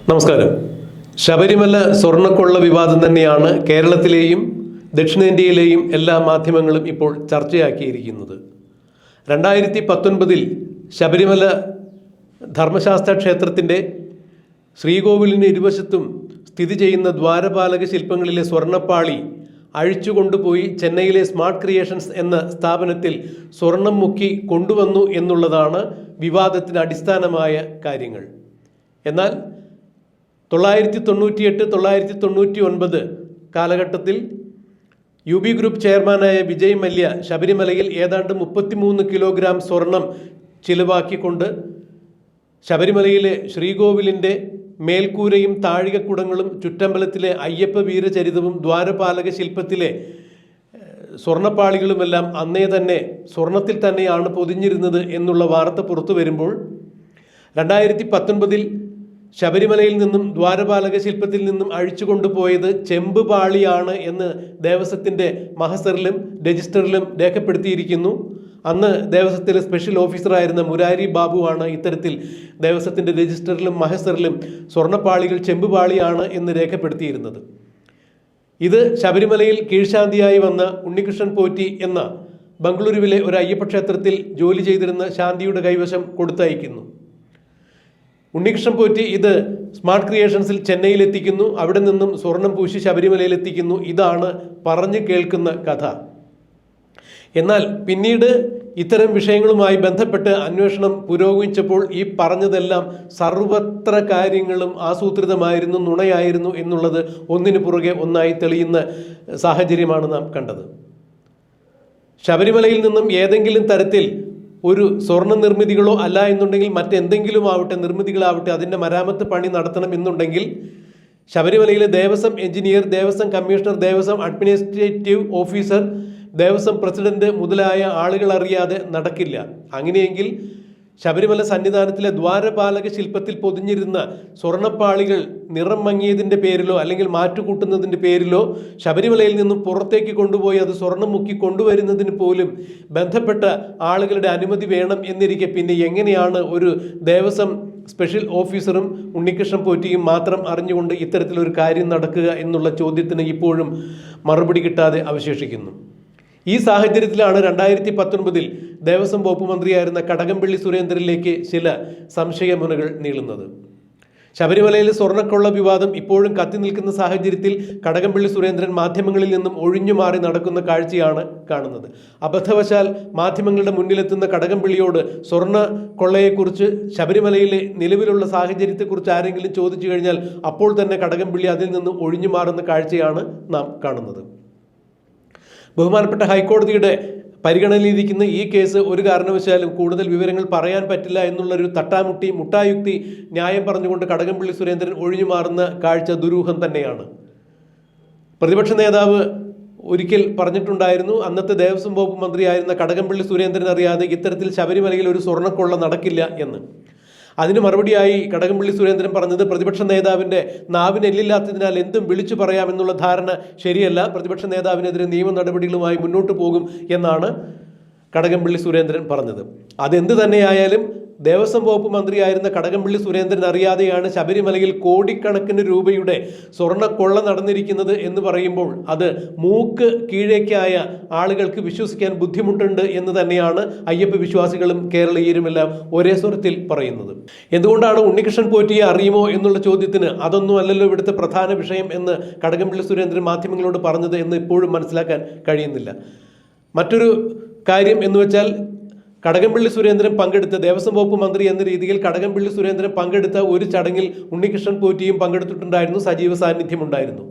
നമസ്കാരം. ശബരിമല സ്വർണ്ണക്കൊള്ള വിവാദം തന്നെയാണ് കേരളത്തിലെയും ദക്ഷിണേന്ത്യയിലെയും എല്ലാ മാധ്യമങ്ങളും ഇപ്പോൾ ചർച്ചയാക്കിയിരിക്കുന്നത്. 2019 ശബരിമല ധർമ്മശാസ്ത്ര ക്ഷേത്രത്തിൻ്റെ ശ്രീകോവിലിന് ഇരുവശത്തും സ്ഥിതി ചെയ്യുന്ന ദ്വാരപാലക ശില്പങ്ങളിലെ സ്വർണ്ണപ്പാളി അഴിച്ചുകൊണ്ടുപോയി ചെന്നൈയിലെ സ്മാർട്ട് ക്രിയേഷൻസ് എന്ന സ്ഥാപനത്തിൽ സ്വർണം മുക്കി കൊണ്ടുവന്നു എന്നുള്ളതാണ് വിവാദത്തിന് അടിസ്ഥാനമായ കാര്യങ്ങൾ. എന്നാൽ 998, 999 കാലഘട്ടത്തിൽ UB ഗ്രൂപ്പ് ചെയർമാനായ വിജയ് മല്യ ശബരിമലയിൽ ഏതാണ്ട് 33 കിലോഗ്രാം സ്വർണം ചിലവാക്കിക്കൊണ്ട് ശബരിമലയിലെ ശ്രീകോവിലിൻ്റെ മേൽക്കൂരയും താഴികക്കുടങ്ങളും ചുറ്റമ്പലത്തിലെ അയ്യപ്പ വീരചരിതവും ദ്വാരപാലക ശില്പത്തിലെ സ്വർണ്ണപ്പാളികളുമെല്ലാം അന്നേ തന്നെ സ്വർണത്തിൽ തന്നെയാണ് പൊതിഞ്ഞിരുന്നത് എന്നുള്ള വാർത്ത പുറത്തു വരുമ്പോൾ 2019 ശബരിമലയിൽ നിന്നും ദ്വാരപാലക ശില്പത്തിൽ നിന്നും അഴിച്ചുകൊണ്ടുപോയത് ചെമ്പ് പാളിയാണ് എന്ന് ദേവസ്വത്തിൻ്റെ മഹസറിലും രജിസ്റ്ററിലും രേഖപ്പെടുത്തിയിരിക്കുന്നു. അന്ന് ദേവസ്വത്തിലെ സ്പെഷ്യൽ ഓഫീസറായിരുന്ന മുരാരി ബാബുവാണ് ഇത്തരത്തിൽ ദേവസ്വത്തിൻ്റെ രജിസ്റ്ററിലും മഹസറിലും സ്വർണ്ണപ്പാളികൾ ചെമ്പ് പാളിയാണ് എന്ന് രേഖപ്പെടുത്തിയിരുന്നത്. ഇത് ശബരിമലയിൽ കീഴ്ശാന്തിയായി വന്ന ഉണ്ണികൃഷ്ണൻ പോറ്റി എന്ന ബംഗളൂരുവിലെ ഒരു അയ്യപ്പ ക്ഷേത്രത്തിൽ ജോലി ചെയ്തിരുന്ന ശാന്തിയുടെ കൈവശം കൊടുത്തയക്കുന്നു. ഉണ്ണികൃഷ്ണൻ പോറ്റി ഇത് സ്മാർട്ട് ക്രിയേഷൻസിൽ ചെന്നൈയിൽ എത്തിക്കുന്നു. അവിടെ നിന്നും സ്വർണം പൂശി ശബരിമലയിൽ എത്തിക്കുന്നു. ഇതാണ് പറഞ്ഞു കേൾക്കുന്ന കഥ. എന്നാൽ പിന്നീട് ഇത്തരം വിഷയങ്ങളുമായി ബന്ധപ്പെട്ട് അന്വേഷണം പുരോഗമിച്ചപ്പോൾ ഈ പറഞ്ഞതെല്ലാം സർവത്ര കാര്യങ്ങളും ആസൂത്രിതമായിരുന്നു, നുണയായിരുന്നു എന്നുള്ളത് ഒന്നിനു പുറകെ ഒന്നായി തെളിയുന്ന സാഹചര്യമാണ് നാം കണ്ടത്. ശബരിമലയിൽ നിന്നും ഏതെങ്കിലും തരത്തിൽ ഒരു സ്വർണ്ണ നിർമ്മിതികളോ അല്ല എന്നുണ്ടെങ്കിൽ മറ്റെന്തെങ്കിലും ആവട്ടെ, നിർമ്മിതികളാവട്ടെ, അതിൻ്റെ മരാമത്ത് പണി നടത്തണം എന്നുണ്ടെങ്കിൽ ശബരിമലയിലെ Devaswom engineer, Devaswom commissioner, Devaswom administrative officer, Devaswom president മുതലായ ആളുകൾ അറിയാതെ നടക്കില്ല. അങ്ങനെയെങ്കിൽ ശബരിമല സന്നിധാനത്തിലെ ദ്വാരപാലക ശില്പത്തിൽ പൊതിഞ്ഞിരുന്ന സ്വർണ്ണപ്പാളികൾ നിറം മങ്ങിയതിൻ്റെ പേരിലോ അല്ലെങ്കിൽ മാറ്റുകൂട്ടുന്നതിൻ്റെ പേരിലോ ശബരിമലയിൽ നിന്നും പുറത്തേക്ക് കൊണ്ടുപോയി അത് സ്വർണം മുക്കി കൊണ്ടുവരുന്നതിന് പോലും ബന്ധപ്പെട്ട ആളുകളുടെ അനുമതി വേണം എന്നിരിക്കെ പിന്നെ എങ്ങനെയാണ് ഒരു ദേവസ്വം സ്പെഷ്യൽ ഓഫീസറും ഉണ്ണികൃഷ്ണൻ പോറ്റിയും മാത്രം അറിഞ്ഞുകൊണ്ട് ഇത്തരത്തിലൊരു കാര്യം നടക്കുക എന്നുള്ള ചോദ്യത്തിന് ഇപ്പോഴും മറുപടി കിട്ടാതെ അവശേഷിക്കുന്നു. ഈ സാഹചര്യത്തിലാണ് 2019 ദേവസ്വം വകുപ്പ് മന്ത്രിയായിരുന്ന കടകംപള്ളി സുരേന്ദ്രനിലേക്ക് ചില സംശയമുനകൾ നീളുന്നത്. ശബരിമലയിലെ സ്വർണ്ണക്കൊള്ള വിവാദം ഇപ്പോഴും കത്തി നിൽക്കുന്ന സാഹചര്യത്തിൽ കടകംപള്ളി സുരേന്ദ്രൻ മാധ്യമങ്ങളിൽ നിന്നും ഒഴിഞ്ഞു മാറി നടക്കുന്ന കാഴ്ചയാണ് കാണുന്നത്. അബദ്ധവശാൽ മാധ്യമങ്ങളുടെ മുന്നിലെത്തുന്ന കടകംപള്ളിയോട് സ്വർണ്ണ കൊള്ളയെക്കുറിച്ച്, ശബരിമലയിലെ നിലവിലുള്ള സാഹചര്യത്തെക്കുറിച്ച് ആരെങ്കിലും ചോദിച്ചു കഴിഞ്ഞാൽ അപ്പോൾ തന്നെ കടകംപള്ളി അതിൽ നിന്നും ഒഴിഞ്ഞു മാറുന്ന കാഴ്ചയാണ് നാം കാണുന്നത്. ബഹുമാനപ്പെട്ട ഹൈക്കോടതിയുടെ പരിഗണനയിലിരിക്കുന്ന ഈ കേസ് ഒരു കാരണവശാലും കൂടുതൽ വിവരങ്ങൾ പറയാൻ പറ്റില്ല എന്നുള്ളൊരു മുട്ടായുക്തി ന്യായം പറഞ്ഞുകൊണ്ട് കടകംപള്ളി സുരേന്ദ്രൻ ഒഴിഞ്ഞു മാറുന്ന കാഴ്ച ദുരൂഹം തന്നെയാണ്. പ്രതിപക്ഷ നേതാവ് ഒരിക്കൽ പറഞ്ഞിട്ടുണ്ടായിരുന്നു, അന്നത്തെ ദേവസ്വം വകുപ്പ് മന്ത്രിയായിരുന്ന കടകംപള്ളി സുരേന്ദ്രൻ അറിയാതെ ഇത്തരത്തിൽ ശബരിമലയിൽ ഒരു സ്വർണ്ണക്കൊള്ള നടക്കില്ല എന്ന്. അതിന് മറുപടിയായി കടകംപള്ളി സുരേന്ദ്രൻ പറഞ്ഞത് പ്രതിപക്ഷ നേതാവിൻ്റെ നാവിന് എല്ലില്ലാത്തതിനാൽ എന്തും വിളിച്ചു പറയാമെന്നുള്ള ധാരണ ശരിയല്ല, പ്രതിപക്ഷ നേതാവിനെതിരെ നിയമ നടപടികളുമായി മുന്നോട്ട് പോകും എന്നാണ് കടകംപള്ളി സുരേന്ദ്രൻ പറഞ്ഞത്. അതെന്ത് തന്നെയായാലും ദേവസ്വം വകുപ്പ് മന്ത്രിയായിരുന്ന കടകംപള്ളി സുരേന്ദ്രൻ അറിയാതെയാണ് ശബരിമലയിൽ കോടിക്കണക്കിന് രൂപയുടെ സ്വർണ്ണക്കൊള്ള നടന്നിരിക്കുന്നത് എന്ന് പറയുമ്പോൾ അത് മൂക്ക് കീഴേക്കായ ആളുകൾക്ക് വിശ്വസിക്കാൻ ബുദ്ധിമുട്ടുണ്ട് എന്ന് തന്നെയാണ് അയ്യപ്പ വിശ്വാസികളും കേരളീയരുമെല്ലാം ഒരേ സ്വരത്തിൽ പറയുന്നത്. എന്തുകൊണ്ടാണ് ഉണ്ണികൃഷ്ണൻ പോറ്റിയെ അറിയുമോ എന്നുള്ള ചോദ്യത്തിന് അതൊന്നും അല്ലല്ലോ ഇവിടുത്തെ പ്രധാന വിഷയം എന്ന് കടകംപള്ളി സുരേന്ദ്രൻ മാധ്യമങ്ങളോട് പറഞ്ഞത് എന്ന് ഇപ്പോഴും മനസ്സിലാക്കാൻ കഴിയുന്നില്ല. മറ്റൊരു കാര്യം എന്ന് വെച്ചാൽ കടകംപള്ളി സുരേന്ദ്രൻ പങ്കെടുത്ത, ദേവസ്വം വകുപ്പ് മന്ത്രി എന്ന രീതിയിൽ കടകംപള്ളി സുരേന്ദ്രൻ പങ്കെടുത്ത ഒരു ചടങ്ങിൽ ഉണ്ണികൃഷ്ണൻ പോറ്റിയും പങ്കെടുത്തിട്ടുണ്ടായിരുന്നു, സജീവ സാന്നിധ്യമുണ്ടായിരുന്നു.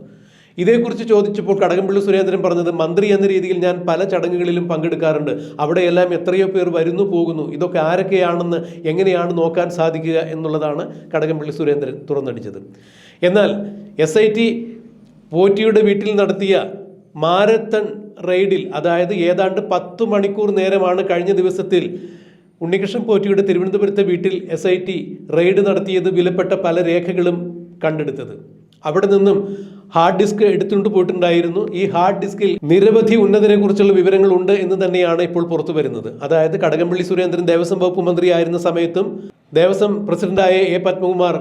ഇതേക്കുറിച്ച് ചോദിച്ചപ്പോൾ കടകംപള്ളി സുരേന്ദ്രൻ പറഞ്ഞത്, മന്ത്രി എന്ന രീതിയിൽ ഞാൻ പല ചടങ്ങുകളിലും പങ്കെടുക്കാറുണ്ട്, അവിടെയെല്ലാം എത്രയോ പേർ വരുന്നു പോകുന്നു, ഇതൊക്കെ ആരൊക്കെയാണെന്ന് എങ്ങനെയാണ് നോക്കാൻ സാധിക്കുക എന്നുള്ളതാണ് കടകംപള്ളി സുരേന്ദ്രൻ തുറന്നടിച്ചത്. എന്നാൽ SIT പോറ്റിയുടെ വീട്ടിൽ നടത്തിയ മാരത്തൺ റെയ്ഡിൽ, അതായത് ഏതാണ്ട് 10 മണിക്കൂർ നേരമാണ് കഴിഞ്ഞ ദിവസത്തിൽ ഉണ്ണികൃഷ്ണൻ പോറ്റിയുടെ തിരുവനന്തപുരത്തെ വീട്ടിൽ SIT റെയ്ഡ് നടത്തിയത്, വിലപ്പെട്ട പല രേഖകളും കണ്ടെടുത്തത്. അവിടെ നിന്നും ഹാർഡ് ഡിസ്ക് എടുത്തുകൊണ്ട് പോയിട്ടുണ്ടായിരുന്നു. ഈ ഹാർഡ് ഡിസ്കിൽ നിരവധി ഉന്നതരെ കുറിച്ചുള്ള വിവരങ്ങൾ ഉണ്ട് എന്ന് തന്നെയാണ് ഇപ്പോൾ പുറത്തു വരുന്നത്. അതായത് കടകംപള്ളി സുരേന്ദ്രൻ ദേവസ്വം വകുപ്പ് മന്ത്രിയായിരുന്ന സമയത്തും ദേവസ്വം പ്രസിഡന്റായ A. പത്മകുമാർ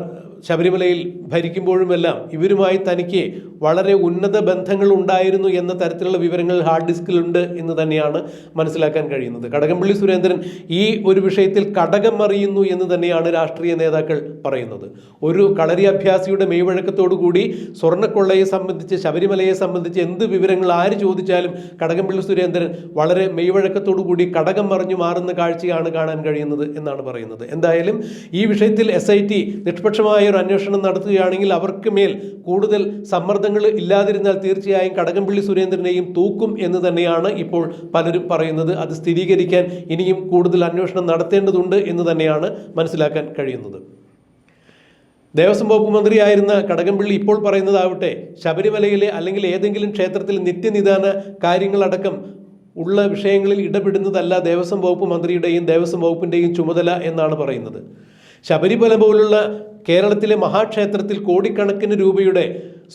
ശബരിമലയിൽ ഭരിക്കുമ്പോഴുമെല്ലാം ഇവരുമായി തനിക്ക് വളരെ ഉന്നത ബന്ധങ്ങൾ ഉണ്ടായിരുന്നു എന്ന തരത്തിലുള്ള വിവരങ്ങൾ ഹാർഡ് ഡിസ്കിലുണ്ട് എന്ന് തന്നെയാണ് മനസ്സിലാക്കാൻ കഴിയുന്നത്. കടകംപള്ളി സുരേന്ദ്രൻ ഈ ഒരു വിഷയത്തിൽ കടകം മറിയുന്നു എന്ന് തന്നെയാണ് രാഷ്ട്രീയ നേതാക്കൾ പറയുന്നത്. ഒരു കളരി അഭ്യാസിയുടെ മെയ്വഴക്കത്തോടു കൂടി സ്വർണ്ണക്കൊള്ളയെ സംബന്ധിച്ച്, ശബരിമലയെ സംബന്ധിച്ച് എന്ത് വിവരങ്ങൾ ആര് ചോദിച്ചാലും കടകംപള്ളി സുരേന്ദ്രൻ വളരെ മെയ്വഴക്കത്തോടു കൂടി കടകം മറിഞ്ഞു മാറുന്ന കാഴ്ചയാണ് കാണാൻ കഴിയുന്നത് എന്നാണ് പറയുന്നത്. എന്തായാലും ഈ വിഷയത്തിൽ SIT നിഷ്പക്ഷമായ ഒരു അന്വേഷണം നടത്തുകയാണെങ്കിൽ അവർക്ക് മേൽ കൂടുതൽ സമ്മർദ്ദങ്ങൾ ഇല്ലാതിരുന്നാൽ തീർച്ചയായും കടകംപള്ളി സുരേന്ദ്രനെയും തൂക്കും എന്ന് തന്നെയാണ് ഇപ്പോൾ പലരും പറയുന്നത്. അത് സ്ഥിരീകരിക്കാൻ ഇനിയും കൂടുതൽ അന്വേഷണം നടത്തേണ്ടതുണ്ട് എന്ന് തന്നെയാണ് മനസ്സിലാക്കാൻ കഴിയുന്നത്. ദേവസ്വം വകുപ്പ് മന്ത്രിയായിരുന്ന കടകംപള്ളി ഇപ്പോൾ പറയുന്നതാവട്ടെ, ശബരിമലയിലെ അല്ലെങ്കിൽ ഏതെങ്കിലും ക്ഷേത്രത്തിൽ നിത്യനിദാന കാര്യങ്ങളടക്കം ഉള്ള വിഷയങ്ങളിൽ ഇടപെടുന്നതല്ല ദേവസ്വം വകുപ്പ് മന്ത്രിയുടെയും ദേവസ്വം വകുപ്പിൻ്റെയും ചുമതല എന്നാണ് പറയുന്നത്. ശബരിമല പോലുള്ള കേരളത്തിലെ മഹാക്ഷേത്രത്തിൽ കോടിക്കണക്കിന് രൂപയുടെ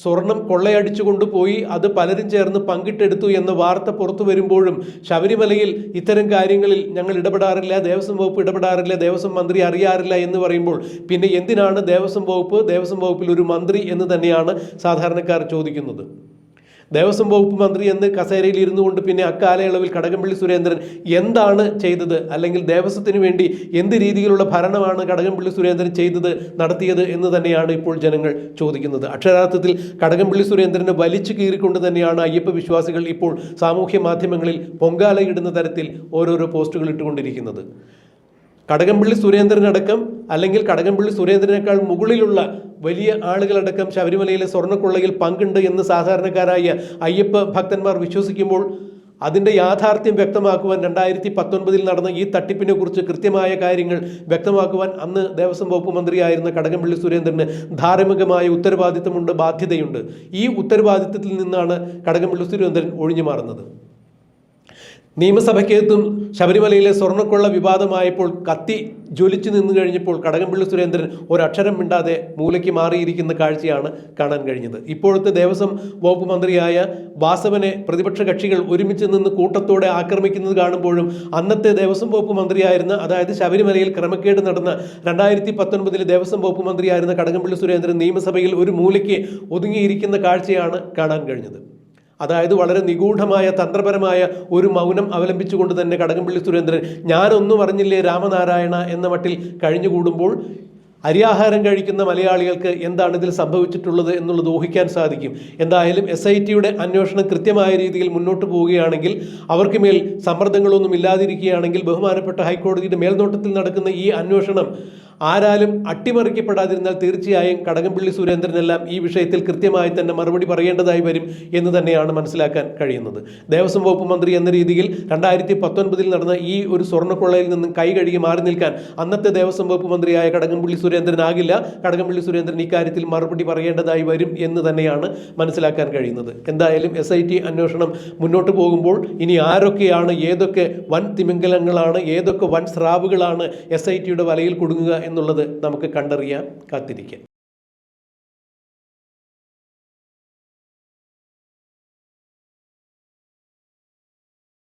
സ്വർണം കൊള്ളയടിച്ചു കൊണ്ടുപോയി അത് പലരും ചേർന്ന് പങ്കിട്ടെടുത്തു എന്ന വാർത്ത പുറത്തു വരുമ്പോഴും ശബരിമലയിൽ ഇത്തരം കാര്യങ്ങളിൽ ഞങ്ങൾ ഇടപെടാറില്ല, ദേവസ്വം വകുപ്പ് ഇടപെടാറില്ല, ദേവസ്വം മന്ത്രി അറിയാറില്ല എന്ന് പറയുമ്പോൾ പിന്നെ എന്തിനാണ് ദേവസ്വം വകുപ്പിൽ ഒരു മന്ത്രി എന്ന് തന്നെയാണ് സാധാരണക്കാർ ചോദിക്കുന്നത്. ദേവസ്വം വകുപ്പ് മന്ത്രി എന്ന് കസേരയിൽ ഇരുന്നു കൊണ്ട് പിന്നെ അക്കാലയളവിൽ കടകംപള്ളി സുരേന്ദ്രൻ എന്താണ് ചെയ്തത്, അല്ലെങ്കിൽ ദേവസ്വത്തിന് വേണ്ടി എന്ത് രീതിയിലുള്ള ഭരണമാണ് കടകംപള്ളി സുരേന്ദ്രൻ നടത്തിയത് എന്ന് തന്നെയാണ് ഇപ്പോൾ ജനങ്ങൾ ചോദിക്കുന്നത്. അക്ഷരാർത്ഥത്തിൽ കടകംപള്ളി സുരേന്ദ്രനെ വലിച്ചു കീറിക്കൊണ്ട് തന്നെയാണ് അയ്യപ്പ വിശ്വാസികൾ ഇപ്പോൾ സാമൂഹ്യ മാധ്യമങ്ങളിൽ പൊങ്കാലയിടുന്ന തരത്തിൽ ഓരോരോ പോസ്റ്റുകൾ ഇട്ടുകൊണ്ടിരിക്കുന്നത്. കടകംപള്ളി സുരേന്ദ്രനടക്കം, അല്ലെങ്കിൽ കടകംപള്ളി സുരേന്ദ്രനേക്കാൾ മുകളിലുള്ള വലിയ ആളുകളടക്കം ശബരിമലയിലെ സ്വർണ്ണക്കൊള്ളയിൽ പങ്കുണ്ട് എന്ന് സാധാരണക്കാരായ അയ്യപ്പ ഭക്തന്മാർ വിശ്വസിക്കുമ്പോൾ അതിൻ്റെ യാഥാർത്ഥ്യം വ്യക്തമാക്കുവാൻ 2019 നടന്ന ഈ തട്ടിപ്പിനെ കുറിച്ച് കൃത്യമായ കാര്യങ്ങൾ വ്യക്തമാക്കുവാൻ അന്ന് ദേവസ്വം വകുപ്പ് മന്ത്രിയായിരുന്ന കടകംപള്ളി സുരേന്ദ്രന് ധാർമ്മികമായ ഉത്തരവാദിത്തമുണ്ട്, ബാധ്യതയുണ്ട്. ഈ ഉത്തരവാദിത്തത്തിൽ നിന്നാണ് കടകംപള്ളി സുരേന്ദ്രൻ ഒഴിഞ്ഞു മാറുന്നത്. നിയമസഭയ്ക്കകത്തും ശബരിമലയിലെ സ്വർണ്ണക്കൊള്ള വിവാദമായപ്പോൾ കത്തി ജ്വലിച്ചു നിന്നു കഴിഞ്ഞപ്പോൾ കടകംപള്ളി സുരേന്ദ്രൻ ഒരക്ഷരം മിണ്ടാതെ മൂലയ്ക്ക് മാറിയിരിക്കുന്ന കാഴ്ചയാണ് കാണാൻ കഴിഞ്ഞത്. ഇപ്പോഴത്തെ ദേവസ്വം വകുപ്പ് മന്ത്രിയായ വാസവനെ പ്രതിപക്ഷ കക്ഷികൾ ഒരുമിച്ച് നിന്ന് കൂട്ടത്തോടെ ആക്രമിക്കുന്നത് കാണുമ്പോഴും അന്നത്തെ ദേവസ്വം വകുപ്പ് മന്ത്രിയായിരുന്ന, അതായത് ശബരിമലയിൽ ക്രമക്കേട് നടന്ന 2019 ദേവസ്വം വകുപ്പ് മന്ത്രിയായിരുന്ന കടകംപള്ളി സുരേന്ദ്രൻ നിയമസഭയിൽ ഒരു മൂലയ്ക്ക് ഒതുങ്ങിയിരിക്കുന്ന കാഴ്ചയാണ് കാണാൻ കഴിഞ്ഞത്. അതായത് വളരെ നിഗൂഢമായ തന്ത്രപരമായ ഒരു മൗനം അവലംബിച്ചുകൊണ്ട് തന്നെ കടകംപള്ളി സുരേന്ദ്രൻ ഞാനൊന്നും അറിഞ്ഞില്ലേ രാമനാരായണ എന്ന മട്ടിൽ കഴിഞ്ഞുകൂടുമ്പോൾ അരിയാഹാരം കഴിക്കുന്ന മലയാളികൾക്ക് എന്താണ് ഇതിൽ സംഭവിച്ചിട്ടുള്ളത് എന്നുള്ളത് ഊഹിക്കാൻ സാധിക്കും. എന്തായാലും SITയുടെ അന്വേഷണം കൃത്യമായ രീതിയിൽ മുന്നോട്ട് പോവുകയാണെങ്കിൽ, അവർക്ക് മേൽ സമ്മർദ്ദങ്ങളൊന്നും ഇല്ലാതിരിക്കുകയാണെങ്കിൽ, ബഹുമാനപ്പെട്ട ഹൈക്കോടതിയുടെ മേൽനോട്ടത്തിൽ നടക്കുന്ന ഈ അന്വേഷണം ആരാലും അട്ടിമറിക്കപ്പെടാതിരുന്നാൽ തീർച്ചയായും കടകംപള്ളി സുരേന്ദ്രനെല്ലാം ഈ വിഷയത്തിൽ കൃത്യമായി തന്നെ മറുപടി പറയേണ്ടതായി വരും എന്ന് തന്നെയാണ് മനസ്സിലാക്കാൻ കഴിയുന്നത്. ദേവസ്വം വകുപ്പ് മന്ത്രി എന്ന രീതിയിൽ 2019 നടന്ന ഈ ഒരു സ്വർണ്ണക്കൊള്ളയിൽ നിന്നും കൈ കഴുകി മാറി നിൽക്കാൻ അന്നത്തെ ദേവസ്വം വകുപ്പ് മന്ത്രിയായ കടകംപള്ളി സുരേന്ദ്രനാകില്ല. കടകംപള്ളി സുരേന്ദ്രൻ ഇക്കാര്യത്തിൽ മറുപടി പറയേണ്ടതായി വരും എന്ന് തന്നെയാണ് മനസ്സിലാക്കാൻ കഴിയുന്നത്. എന്തായാലും SIT അന്വേഷണം മുന്നോട്ട് പോകുമ്പോൾ ഇനി ആരൊക്കെയാണ്, ഏതൊക്കെ വൻ തിമിംഗലങ്ങളാണ്, ഏതൊക്കെ വൻ സ്രാവുകളാണ് SITയുടെ വലയിൽ കുടുങ്ങുക എന്നുള്ളത് നമുക്ക് കണ്ടറിയാൻ കാത്തിരിക്കാം.